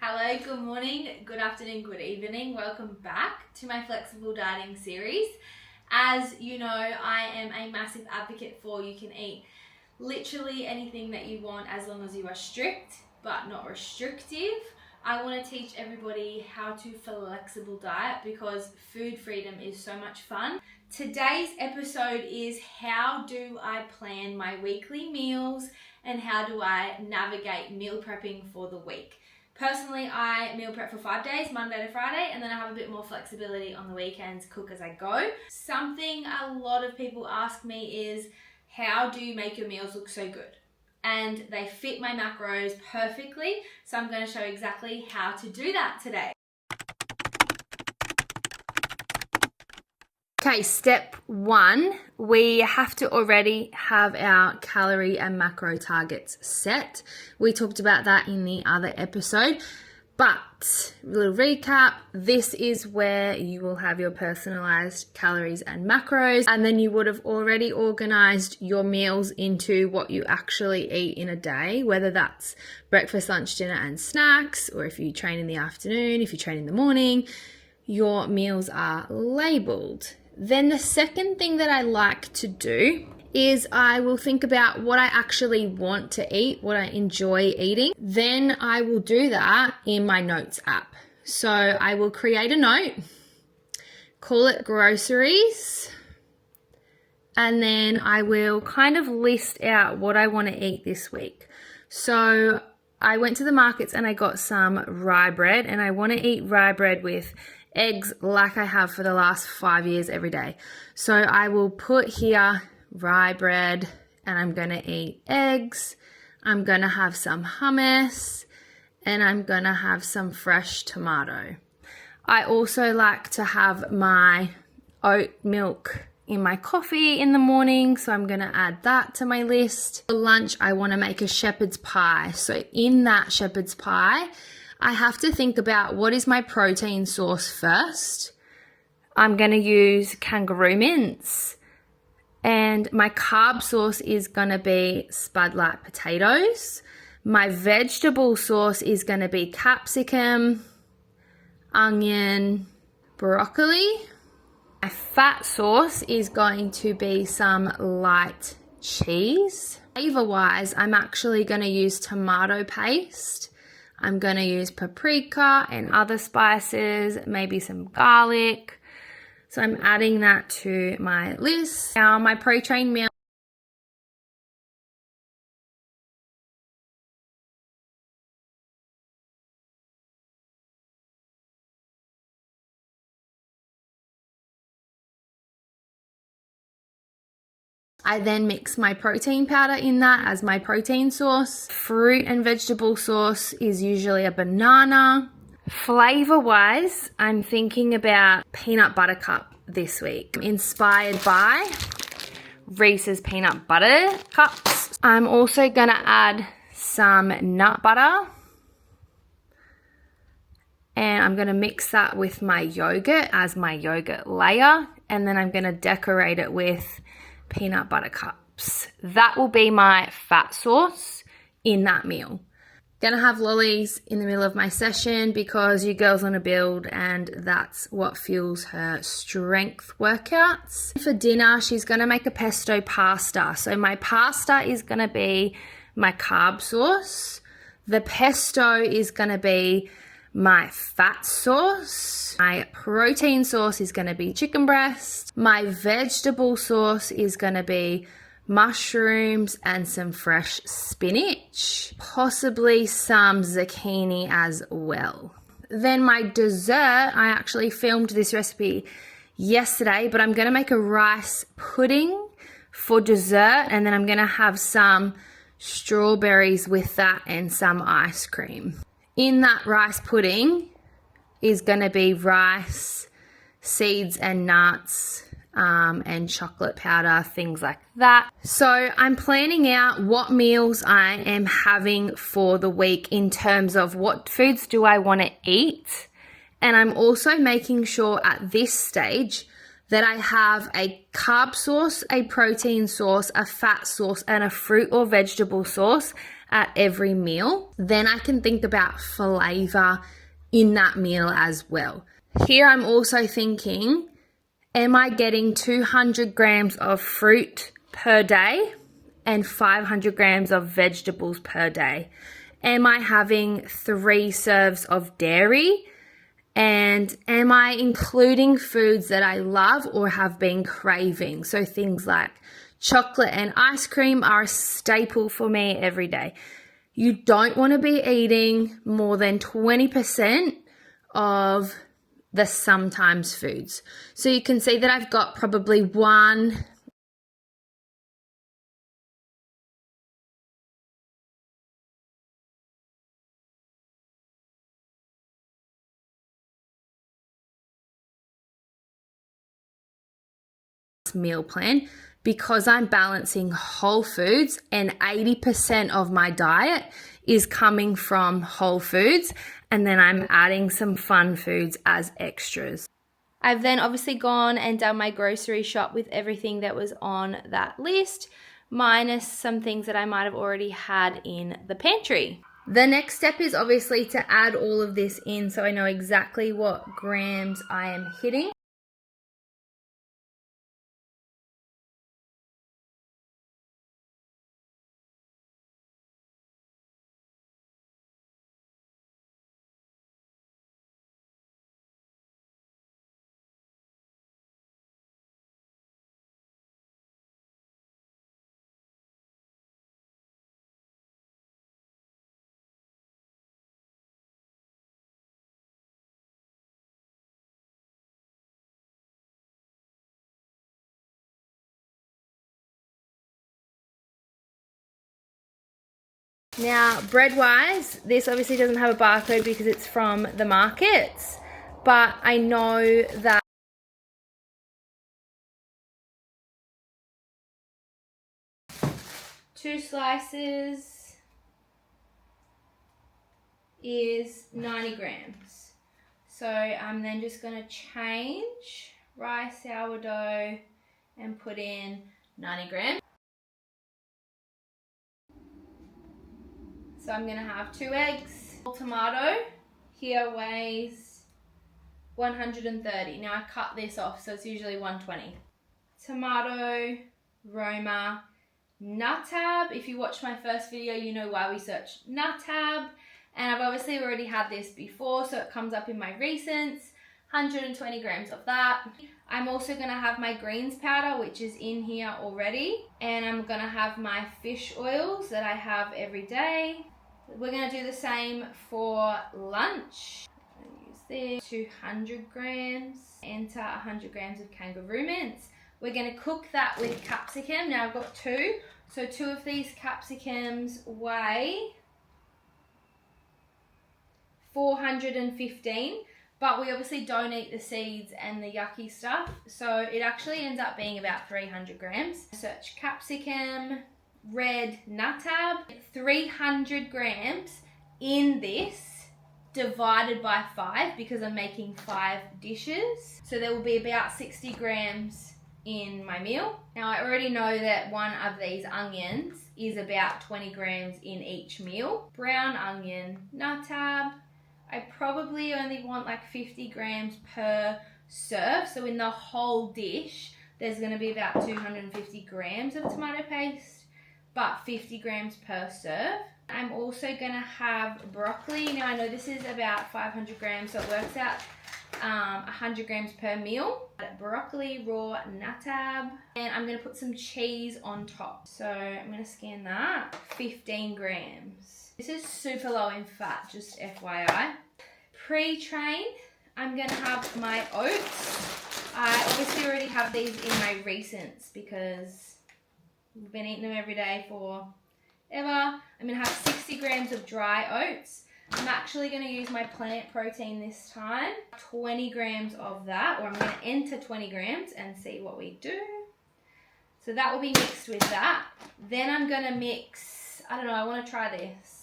Hello, good morning, good afternoon, good evening. Welcome back to my flexible dieting series. As you know, I am a massive advocate for you can eat literally anything that you want as long as you are strict but not restrictive. I want to teach everybody how to flexible diet because food freedom is so much fun. Today's episode is how do I plan my weekly meals and how do I navigate meal prepping for the week. Personally, I meal prep for 5 days, Monday to Friday, and then I have a bit more flexibility on the weekends, cook as I go. Something a lot of people ask me is, how do you make your meals look so good? And they fit my macros perfectly, so I'm going to show you exactly how to do that today. Okay, step one, we have to already have our calorie and macro targets set. We talked about that in the other episode, but a little recap, this is where you will have your personalized calories and macros, and then you would have already organized your meals into what you actually eat in a day, whether that's breakfast, lunch, dinner, and snacks, or if you train in the afternoon, if you train in the morning, your meals are labeled. Then the second thing that I like to do is I will think about what I actually want to eat, what I enjoy eating. Then I will do that in my notes app. So I will create a note, call it groceries, and then I will kind of list out what I want to eat this week. So I went to the markets and I got some rye bread, and I want to eat rye bread with eggs like I have for the last 5 years every day. So I will put here rye bread, and I'm going to eat eggs. I'm going to have some hummus, and I'm going to have some fresh tomato. I also like to have my oat milk in my coffee in the morning, so I'm going to add that to my list. For lunch, I want to make a shepherd's pie. So in that shepherd's pie, I have to think about what is my protein source first. I'm going to use kangaroo mince, and my carb source is going to be spudlight potatoes. My vegetable source is going to be capsicum, onion, broccoli. My fat source is going to be some light cheese. Flavor-wise, I'm actually going to use tomato paste. I'm going to use paprika and other spices, maybe some garlic. So I'm adding that to my list. Now my pre-trained meal. I then mix my protein powder in that as my protein source. Fruit and vegetable source is usually a banana. Flavor-wise, I'm thinking about peanut butter cup this week, inspired by Reese's peanut butter cups. I'm also going to add some nut butter, and I'm going to mix that with my yogurt as my yogurt layer, and then I'm going to decorate it with peanut butter cups. That will be my fat source in that meal. Gonna have lollies in the middle of my session because your girl's on a build and that's what fuels her strength workouts. For dinner, she's gonna make a pesto pasta. So my pasta is gonna be my carb source. The pesto is gonna be my fat source. My protein source is going to be chicken breast. My vegetable source is going to be mushrooms and some fresh spinach, possibly some zucchini as well. Then my dessert, I actually filmed this recipe yesterday, but I'm going to make a rice pudding for dessert, and then I'm going to have some strawberries with that and some ice cream. In that rice pudding is going to be rice, seeds and nuts, and chocolate powder, things like that. So I'm planning out what meals I am having for the week in terms of what foods do I want to eat. And I'm also making sure at this stage that I have a carb source, a protein source, a fat source, and a fruit or vegetable source at every meal, then I can think about flavor in that meal as well. Here I'm also thinking, am I getting 200 grams of fruit per day and 500 grams of vegetables per day? Am I having 3 serves of dairy? And am I including foods that I love or have been craving? So things like chocolate and ice cream are a staple for me every day. You don't want to be eating more than 20% of the sometimes foods. So you can see that I've got probably one meal plan because I'm balancing whole foods and 80% of my diet is coming from whole foods, and then I'm adding some fun foods as extras. I've then obviously gone and done my grocery shop with everything that was on that list, minus some things that I might have already had in the pantry. The next step is obviously to add all of this in so I know exactly what grams I am hitting. Now, bread-wise, this obviously doesn't have a barcode because it's from the markets, but I know that 2 slices is 90 grams. So I'm then just going to change rice, sourdough, and put in 90 grams. So I'm going to have 2 eggs. Tomato here weighs 130. Now I cut this off, so it's usually 120. Tomato, Roma, Nutab. If you watched my first video, you know why we searched Nutab. And I've obviously already had this before, so it comes up in my recents. 120 grams of that. I'm also going to have my greens powder, which is in here already. And I'm going to have my fish oils that I have every day. We're going to do the same for lunch. Use this. 200 grams. Enter 100 grams of kangaroo mince. We're going to cook that with capsicum. Now I've got 2. So 2 of these capsicums weigh 415. But we obviously don't eat the seeds and the yucky stuff. So it actually ends up being about 300 grams. Search capsicum, red Nutab. 300 grams in this divided by 5 because I'm making 5 dishes. So there will be about 60 grams in my meal. Now I already know that one of these onions is about 20 grams in each meal. Brown onion, Nutab. I probably only want like 50 grams per serve. So in the whole dish, there's going to be about 250 grams of tomato paste, but 50 grams per serve. I'm also going to have broccoli. Now I know this is about 500 grams, so it works out 100 grams per meal. Broccoli, raw Nutab. And I'm going to put some cheese on top. So I'm going to scan that. 15 grams. This is super low in fat, just FYI. Pre-train, I'm going to have my oats. I obviously already have these in my recents because we've been eating them every day for ever. I'm going to have 60 grams of dry oats. I'm actually going to use my plant protein this time. 20 grams of that, or I'm going to enter 20 grams and see what we do. So that will be mixed with that. Then I'm going to mix, I don't know, I want to try this.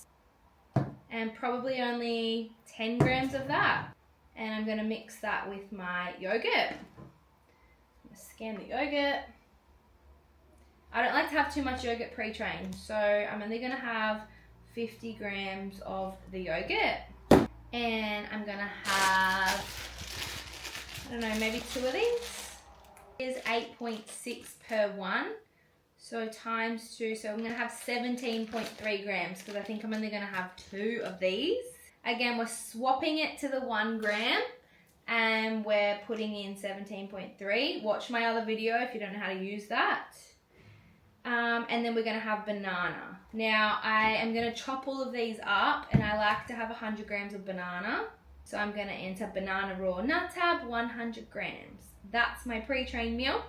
And probably only 10 grams of that. And I'm going to mix that with my yogurt. I'm going to scan the yogurt. I don't like to have too much yogurt pre-trained, so I'm only going to have 50 grams of the yogurt. And I'm gonna have, I don't know, maybe 2 of these. Is 8.6 per one. So times 2, so I'm gonna have 17.3 grams because I think I'm only gonna have 2 of these. Again, we're swapping it to the 1 gram and we're putting in 17.3. Watch my other video if you don't know how to use that. And then we're gonna have banana. Now I am gonna chop all of these up and I like to have 100 grams of banana. So I'm gonna enter banana raw nut tab, 100 grams. That's my pre-train meal.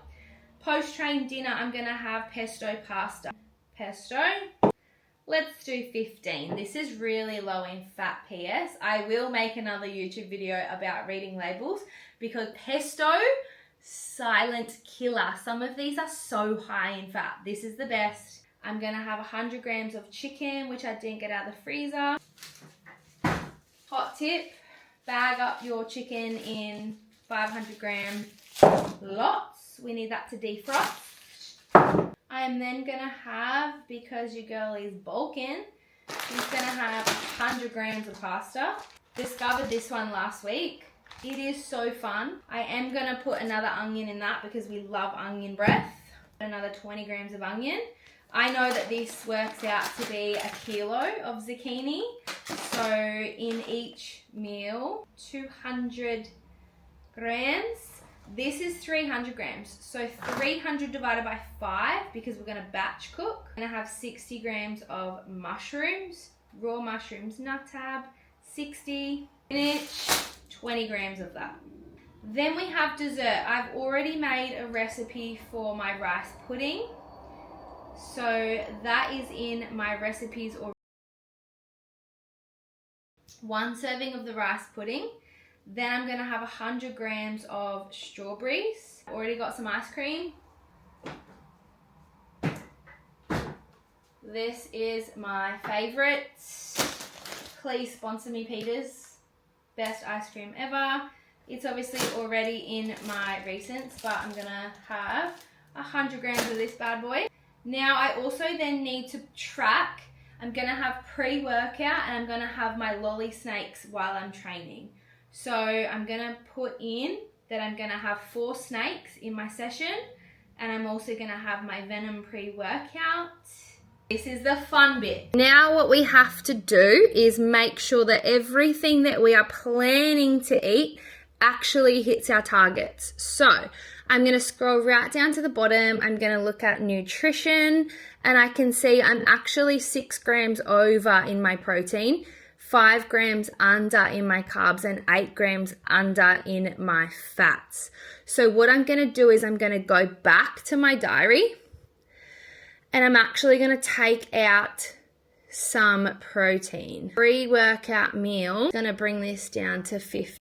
Post-train dinner, I'm gonna have pesto pasta. Pesto, let's do 15. This is really low in fat PS. I will make another YouTube video about reading labels because pesto, silent killer. Some of these are so high in fat. This is the best. I'm gonna have 100 grams of chicken, which I didn't get out of the freezer. Hot tip, bag up your chicken in 500 gram lots. We need that to defrost. I am then gonna have, because your girl is bulking, she's gonna have 100 grams of pasta. Discovered this one last week. It is so fun. I am gonna put another onion in that because we love onion breath. Another 20 grams of onion. I know that this works out to be 1 kilo of zucchini. So in each meal, 200 grams. This is 300 grams. So 300 divided by 5 because we're gonna batch cook. I'm gonna have 60 grams of mushrooms, raw mushrooms, nut tab, 60, spinach, 20 grams of that. Then we have dessert. I've already made a recipe for my rice pudding. So that is in my recipes already. 1 serving of the rice pudding. Then I'm gonna have 100 grams of strawberries. Already got some ice cream. This is my favorite. Please sponsor me, Peters. Best ice cream ever. It's obviously already in my recents, but I'm gonna have 100 grams of this bad boy. Now I also then need to track. I'm gonna have pre-workout and I'm gonna have my lolly snakes while I'm training. So I'm gonna put in that I'm gonna have 4 snakes in my session and I'm also gonna have my venom pre-workout. This is the fun bit. Now what we have to do is make sure that everything that we are planning to eat actually hits our targets. So I'm gonna scroll right down to the bottom. I'm gonna look at nutrition and I can see I'm actually 6 grams over in my protein, 5 grams under in my carbs and 8 grams under in my fats. So what I'm gonna do is I'm gonna go back to my diary and I'm actually gonna take out some protein. Pre-workout meal, gonna bring this down to 50.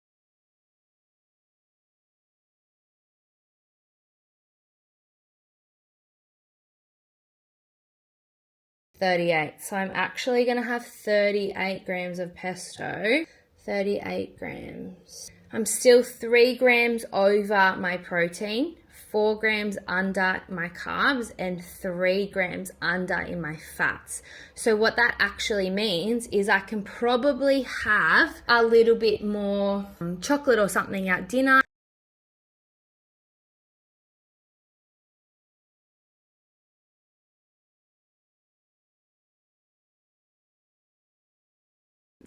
So I'm actually going to have 38 grams of pesto, 38 grams. I'm still 3 grams over my protein, 4 grams under my carbs, and 3 grams under in my fats. So what that actually means is I can probably have a little bit more chocolate or something at dinner.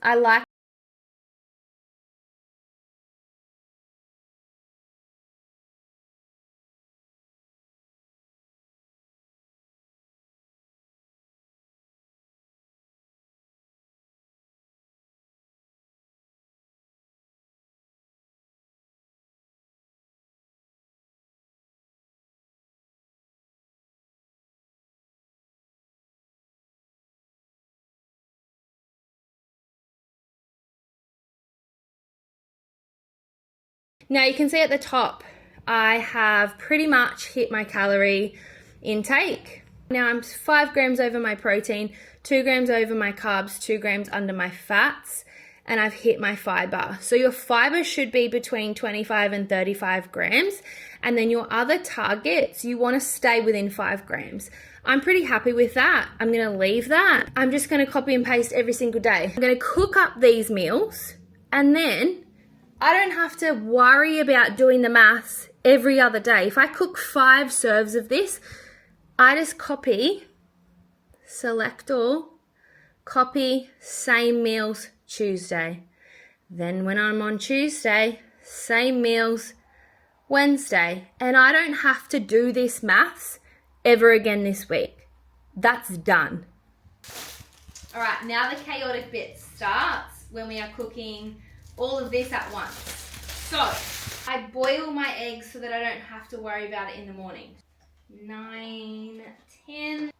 I like Now you can see at the top, I have pretty much hit my calorie intake. Now I'm 5 grams over my protein, 2 grams over my carbs, 2 grams under my fats, and I've hit my fiber. So your fiber should be between 25 and 35 grams. And then your other targets, you want to stay within 5 grams. I'm pretty happy with that. I'm going to leave that. I'm just going to copy and paste every single day. I'm going to cook up these meals, and then I don't have to worry about doing the maths every other day. If I cook 5 serves of this, I just copy, select all, copy, same meals, Tuesday. Then when I'm on Tuesday, same meals, Wednesday. And I don't have to do this maths ever again this week. That's done. All right, now the chaotic bit starts when we are cooking all of this at once. So I boil my eggs so that I don't have to worry about it in the morning. 9, 10.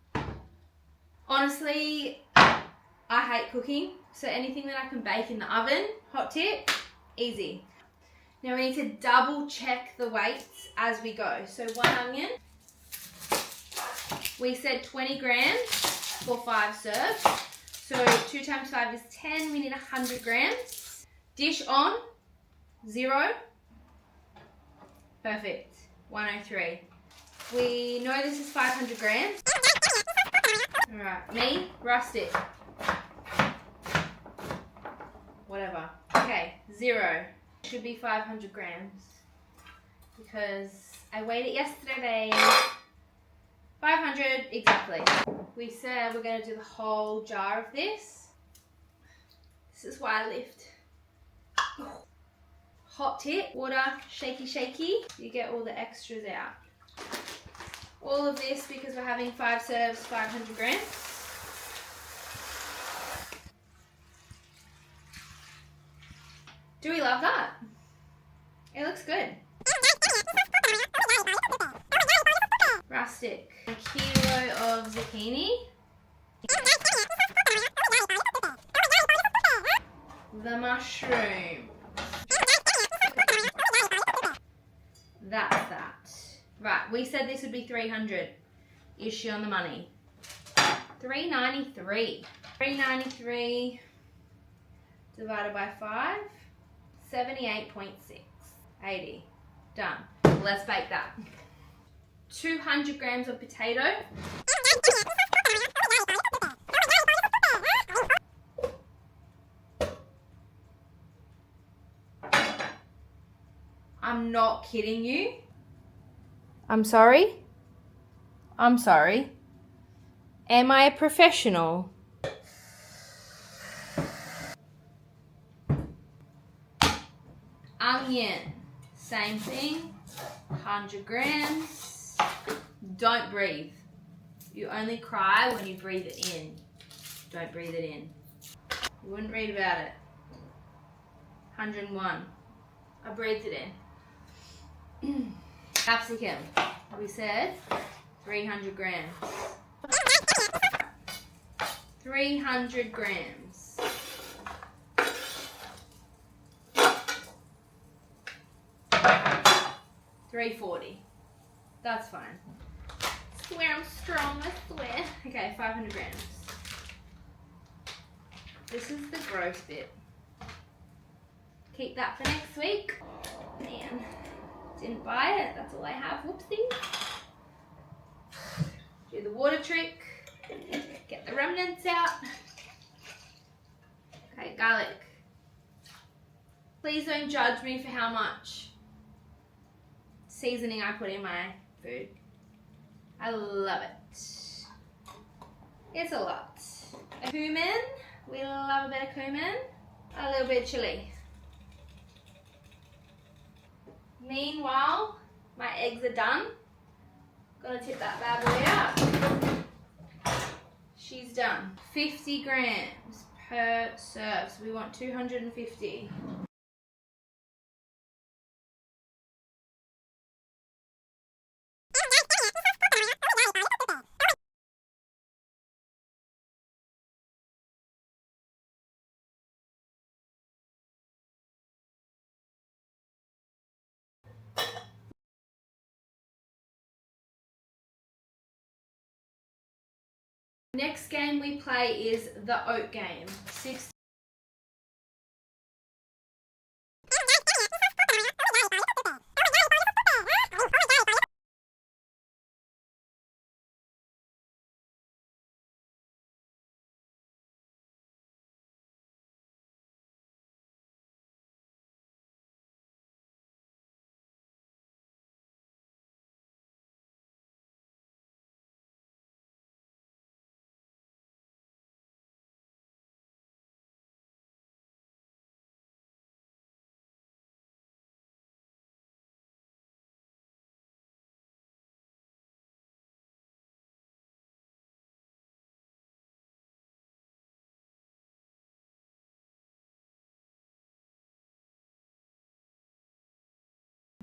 Honestly, I hate cooking, so anything that I can bake in the oven, hot tip, easy. Now we need to double check the weights as we go. So 1 onion, we said 20 grams for 5 serves. So 2 times 5 is 10, we need 100 grams. Dish on, 0. Perfect, 103. We know this is 500 grams. All right, me, rustic. Whatever. Okay, 0. Should be 500 grams because I weighed it yesterday. 500 exactly. We said we're going to do the whole jar of this. This is why I lift. Hot tip, water, shaky shaky. You get all the extras out. All of this because we're having 5 serves, 500 grams. Do we love that? It looks good. Rustic. 1 kilo of zucchini. The mushroom. That's that. Right, we said this would be 300. Is she on the money? 393. 393 divided by 5. 78.6. 80. Done. Let's bake that. 200 grams of potato. I'm not kidding you. I'm sorry? I'm sorry. Am I a professional? Onion, same thing, 100 grams. Don't breathe. You only cry when you breathe it in. Don't breathe it in. You wouldn't read about it. 101. I breathed it in. Capsicum, we said 300 grams. 300 grams. $3.40. That's fine. Swear I'm strong, I swear. Okay, 500 grams. This is the gross bit. Keep that for next week. Man, didn't buy it. That's all I have. Whoopsie. Do the water trick. Get the remnants out. Okay, garlic. Please don't judge me for how much seasoning I put in my food. I love it. It's a lot. A cumin. We love a bit of cumin. A little bit of chili. Meanwhile, my eggs are done. Gonna tip that bad boy out. She's done. 50 grams per serve. So we want 250. Next game we play is the oat game. 6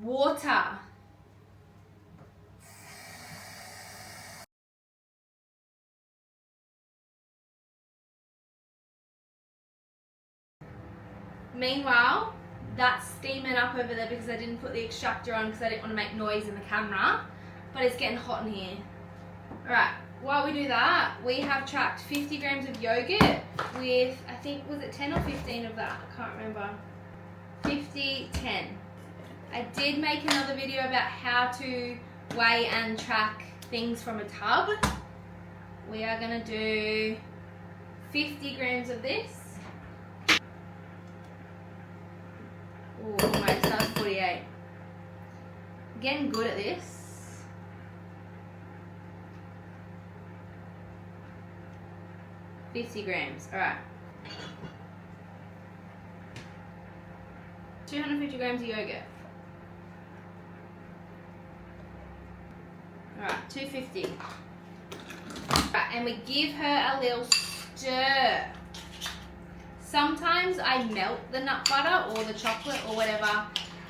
Water. Meanwhile, that's steaming up over there because I didn't put the extractor on because I didn't want to make noise in the camera. But it's getting hot in here. Alright, while we do that, we have tracked 50 grams of yogurt with, I think, was it 10 or 15 of that? I can't remember. 50, 10. I did make another video about how to weigh and track things from a tub. We are going to do 50 grams of this. Ooh, almost, that's 48. Getting good at this. $50 grams, alright. 250 grams of yogurt. Alright, 250. Right, and we give her a little stir. Sometimes I melt the nut butter or the chocolate or whatever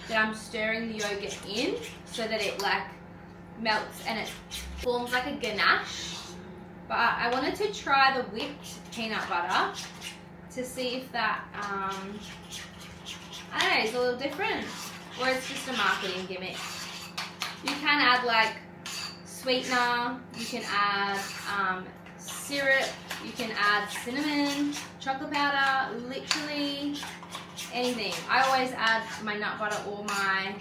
that I'm stirring the yogurt in so that it like melts and it forms like a ganache. But I wanted to try the whipped peanut butter to see if that, I don't know, is a little different or it's just a marketing gimmick. You can add like sweetener, you can add syrup, you can add cinnamon, chocolate powder, literally anything. I always add my nut butter or my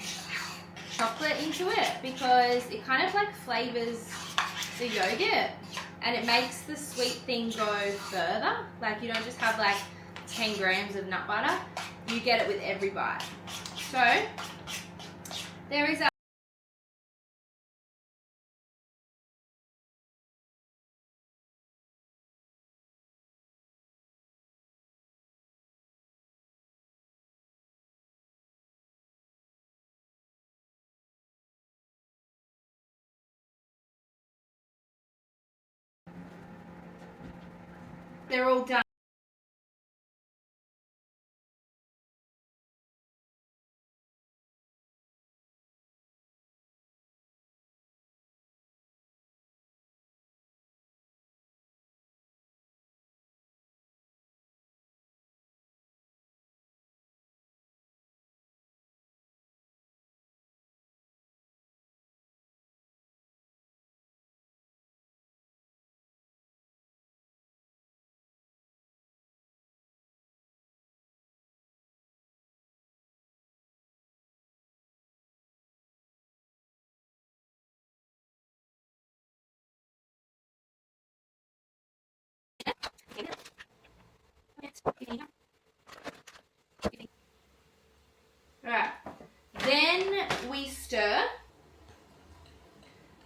chocolate into it because it kind of like flavors the yogurt and it makes the sweet thing go further. Like you don't just have like 10 grams of nut butter, you get it with every bite. So there is a they're all done. Alright, then we stir,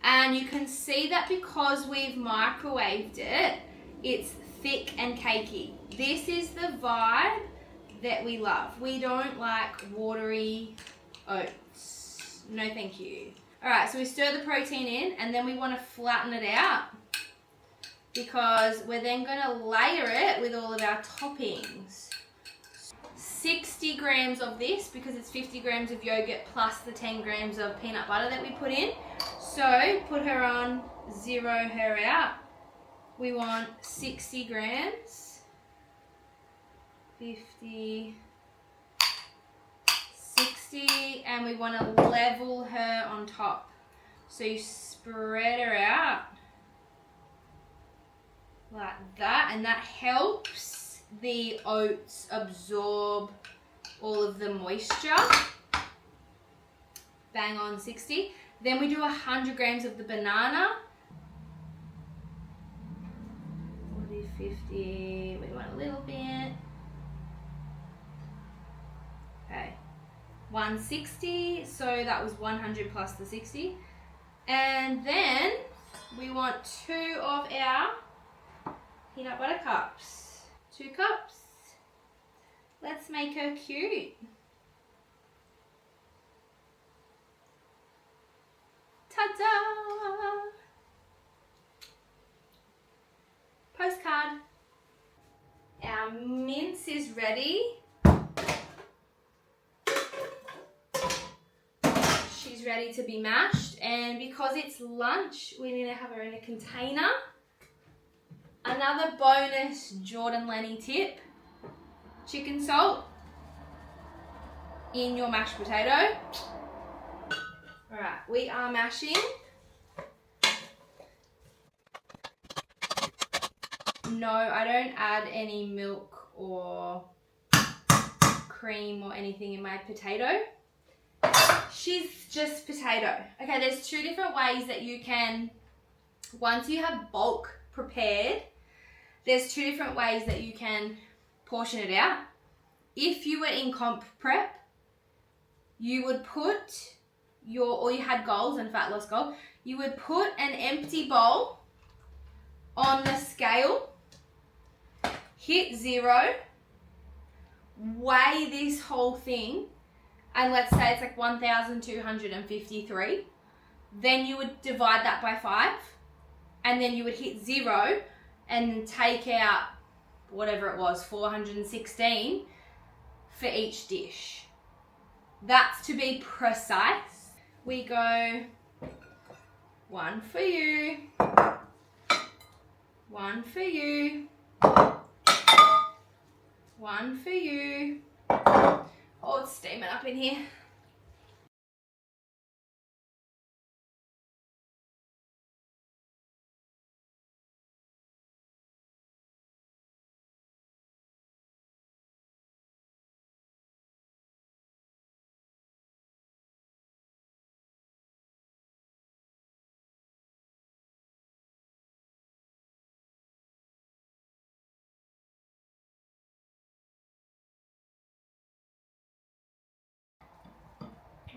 and you can see that because we've microwaved it, it's thick and cakey. This is the vibe that we love. We don't like watery oats. No thank you. Alright, so we stir the protein in and then we want to flatten it out because we're then going to layer it with all of our toppings. 60 grams of this because it's 50 grams of yogurt plus the 10 grams of peanut butter that we put in. So put her on, zero her out. We want 60 grams, 50, 60, and we want to level her on top. So you spread her out like that, and that helps the oats absorb all of the moisture. Bang on 60. Then we do 100 grams of the banana. 40, 50, we want a little bit. Okay, 160, so that was 100 plus the 60. And then we want 2 of our peanut butter cups. 2 cups. Let's make her cute. Ta-da! Postcard. Our mince is ready. is ready to be mashed, and because it's lunch, we need to have her in a container. Another bonus Jordan Lenny tip: chicken salt in your mashed potato. Alright, we are mashing. No, I don't add any milk or cream or anything in my potato. She's just potato. Okay, there's two different ways that you can, once you have bulk prepared, there's two different ways that you can portion it out. If you were in comp prep, you would put or you had goals and fat loss goal, you would put an empty bowl on the scale, hit 0, weigh this whole thing, and let's say it's like 1,253, then you would divide that by 5, and then you would hit 0 and take out whatever it was, 416 for each dish. That's to be precise. We go 1 for you, 1 for you, 1 for you. Oh, it's steaming up in here.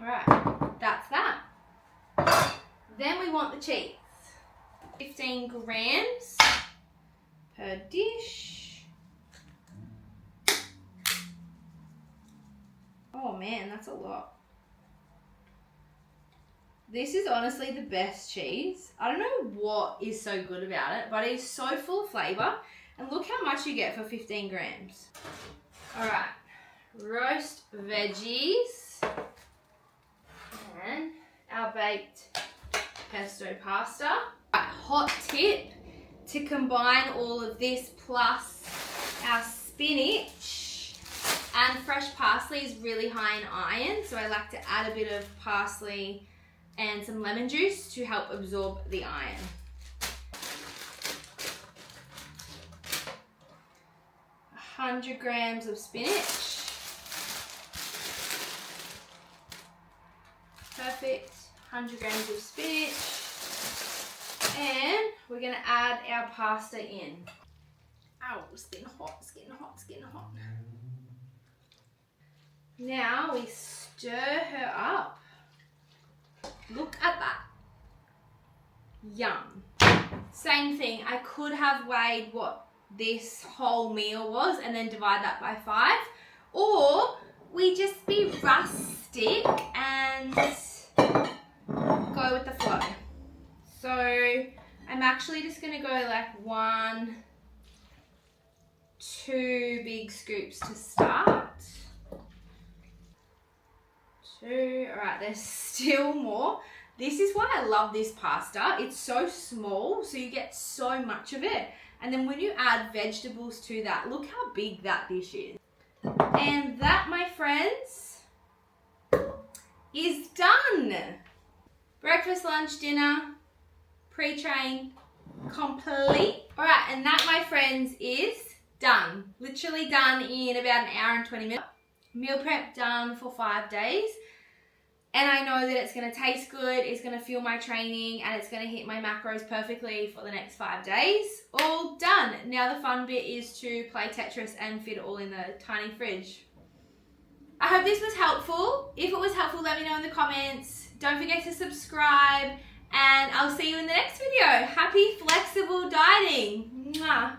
Alright, that's that. Then we want the cheese. 15 grams per dish. Oh man, that's a lot. This is honestly the best cheese. I don't know what is so good about it, but it's so full of flavour. And look how much you get for 15 grams. Alright, roast veggies. And our baked pesto pasta. Hot tip to combine all of this plus our spinach and fresh parsley is really high in iron, so I like to add a bit of parsley and some lemon juice to help absorb the iron. A 100 grams of spinach. Perfect. 100 grams of spinach. And we're going to add our pasta in. Ow, it's getting hot, it's getting hot, it's getting hot. Now we stir her up. Look at that. Yum. Same thing, I could have weighed what this whole meal was and then divide that by 5. Or we just be rustic and go with the flow. So I'm actually just going to go like 1, 2 big scoops to start. 2. Alright, there's still more. This is why I love this pasta. It's so small, so you get so much of it. And then when you add vegetables to that, look how big that dish is. And that, my friends, is done. Breakfast, lunch, dinner, pre-train, complete. All right, and that, my friends, is done. Literally done in about an hour and 20 minutes. Meal prep done for 5 days. And I know that it's going to taste good, it's going to fuel my training, and it's going to hit my macros perfectly for the next 5 days. All done. Now the fun bit is to play Tetris and fit it all in the tiny fridge. I hope this was helpful. If it was helpful, let me know in the comments. Don't forget to subscribe, and I'll see you in the next video. Happy flexible dieting. Mwah.